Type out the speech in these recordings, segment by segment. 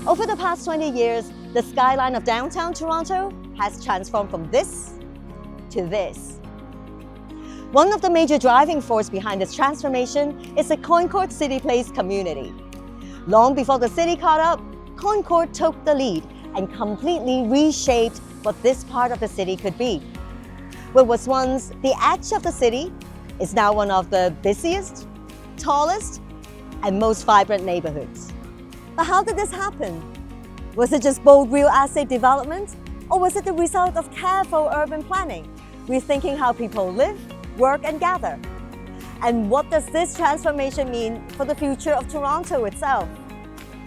Over the past 20 years, the skyline of downtown Toronto has transformed from this to this. One of the major driving forces behind this transformation is the Concord CityPlace community. Long before the city caught up, Concord took the lead and completely reshaped what this part of the city could be. What was once the edge of the city is now one of the busiest, tallest, and most vibrant neighborhoods. But how did this happen? Was it just bold real estate development? Or was it the result of careful urban planning, rethinking how people live, work, and gather? And what does this transformation mean for the future of Toronto itself?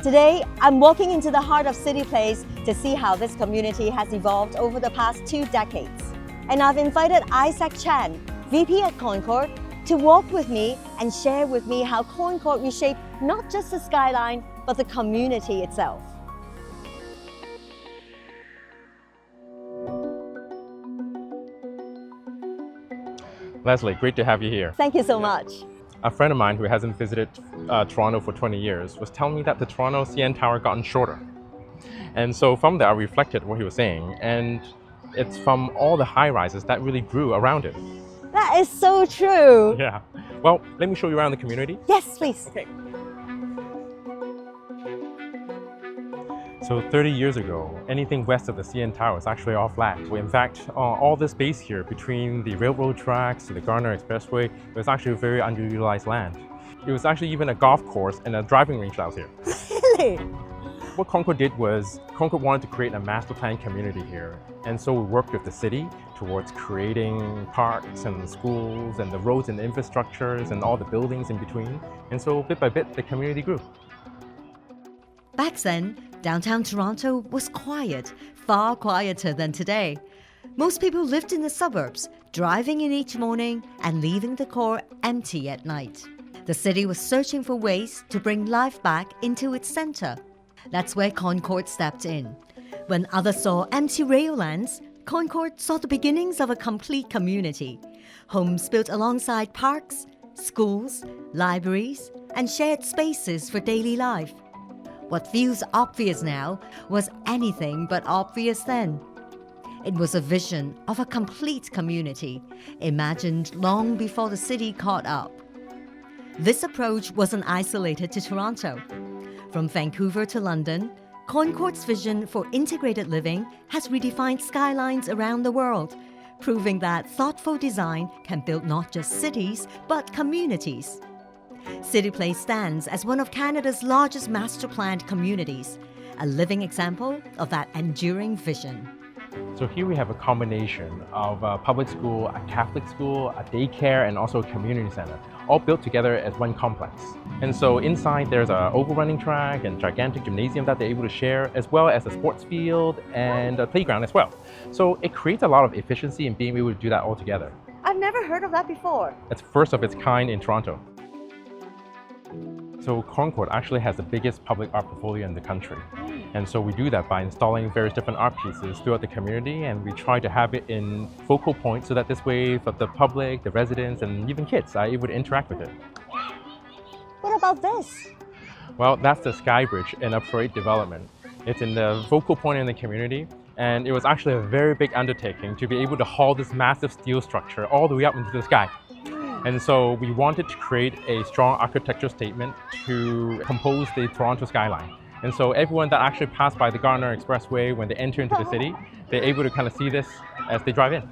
Today, I'm walking into the heart of CityPlace to see how this community has evolved over the past 2 decades. And I've invited Isaac Chan, VP at Concord, to walk with me and share with me how Concord reshaped not just the skyline, but the community itself. Leslie, great to have you here. Thank you so much. A friend of mine who hasn't visited Toronto for 20 years was telling me that the Toronto CN Tower gotten shorter. And so from there, I reflected what he was saying, and it's from all the high-rises that really grew around it. That is so true. Yeah. Well, let me show you around the community. Yes, please. Okay. So 30 years ago, anything west of the CN Tower was actually all flat. In fact, all this space here between the railroad tracks to the Garner Expressway was actually very underutilized land. It was actually even a golf course and a driving range that was here. Really? What Concord did was, Concord wanted to create a master plan community here. And so we worked with the city towards creating parks and schools and the roads and the infrastructures and all the buildings in between. And so bit by bit, the community grew. Back then, downtown Toronto was quiet, far quieter than today. Most people lived in the suburbs, driving in each morning and leaving the core empty at night. The city was searching for ways to bring life back into its center. That's where Concord stepped in. When others saw empty rail lands, Concord saw the beginnings of a complete community. Homes built alongside parks, schools, libraries, and shared spaces for daily life. What feels obvious now was anything but obvious then. It was a vision of a complete community, imagined long before the city caught up. This approach wasn't isolated to Toronto. From Vancouver to London, Concord's vision for integrated living has redefined skylines around the world, proving that thoughtful design can build not just cities, but communities. CityPlace stands as one of Canada's largest master-planned communities, a living example of that enduring vision. So here we have a combination of a public school, a Catholic school, a daycare, and also a community center, all built together as one complex. And so inside there's an oval running track and gigantic gymnasium that they're able to share, as well as a sports field and a playground as well. So it creates a lot of efficiency in being able to do that all together. I've never heard of that before. It's first of its kind in Toronto. So Concord actually has the biggest public art portfolio in the country. And so we do that by installing various different art pieces throughout the community, and we try to have it in focal points so that this way the public, the residents, and even kids are able to interact with it. What about this? Well, that's the Sky Bridge in a parade development. It's in the focal point in the community, and it was actually a very big undertaking to be able to haul this massive steel structure all the way up into the sky. And so we wanted to create a strong architectural statement to compose the Toronto skyline. And so everyone that actually passed by the Garner Expressway when they enter into the city, they're able to kind of see this as they drive in.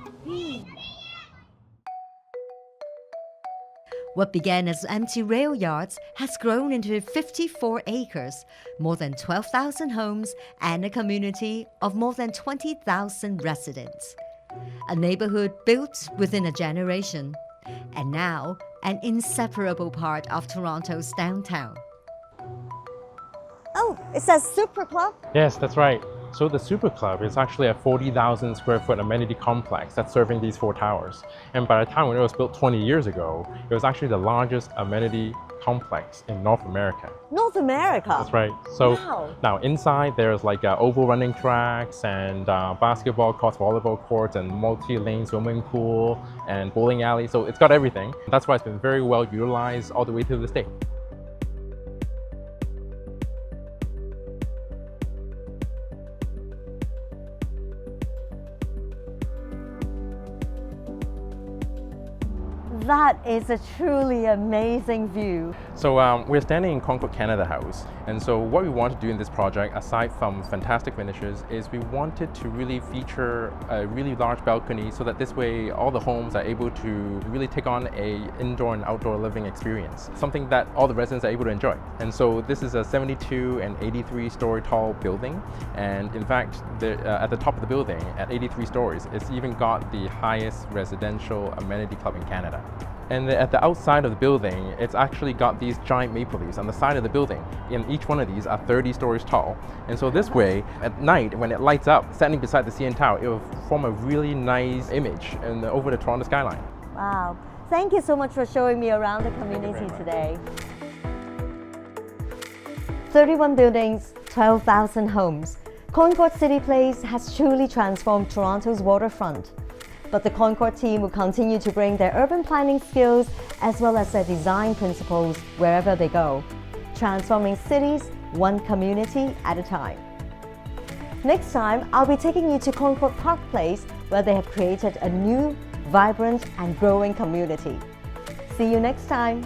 What began as empty rail yards has grown into 54 acres, more than 12,000 homes, and a community of more than 20,000 residents. A neighborhood built within a generation, and now an inseparable part of Toronto's downtown. Oh, it says Super Club? Yes, that's right. So the Super Club is actually a 40,000 square foot amenity complex that's serving these 4 towers. And by the time when it was built 20 years ago, it was actually the largest amenity complex in North America. North America? That's right. So wow. Now inside there's like oval running tracks and basketball courts, volleyball courts, and multi-lane swimming pool and bowling alley. So it's got everything. That's why it's been very well utilized all the way to this day. That is a truly amazing view. So we're standing in Concord Canada House, and so what we want to do in this project, aside from fantastic finishes, is we wanted to really feature a really large balcony so that this way all the homes are able to really take on a indoor and outdoor living experience, something that all the residents are able to enjoy. And so this is a 72 and 83 story tall building, and in fact at the top of the building at 83 stories, it's even got the highest residential amenity club in Canada. And at the outside of the building, it's actually got these giant maple leaves on the side of the building. And each one of these are 30 stories tall. And so this way, at night, when it lights up, standing beside the CN Tower, it will form a really nice image over the Toronto skyline. Wow. Thank you so much for showing me around the community today. 31 buildings, 12,000 homes. Concord CityPlace has truly transformed Toronto's waterfront. But the Concord team will continue to bring their urban planning skills as well as their design principles wherever they go, transforming cities one community at a time. Next time, I'll be taking you to Concord Park Place, where they have created a new, vibrant and growing community. See you next time.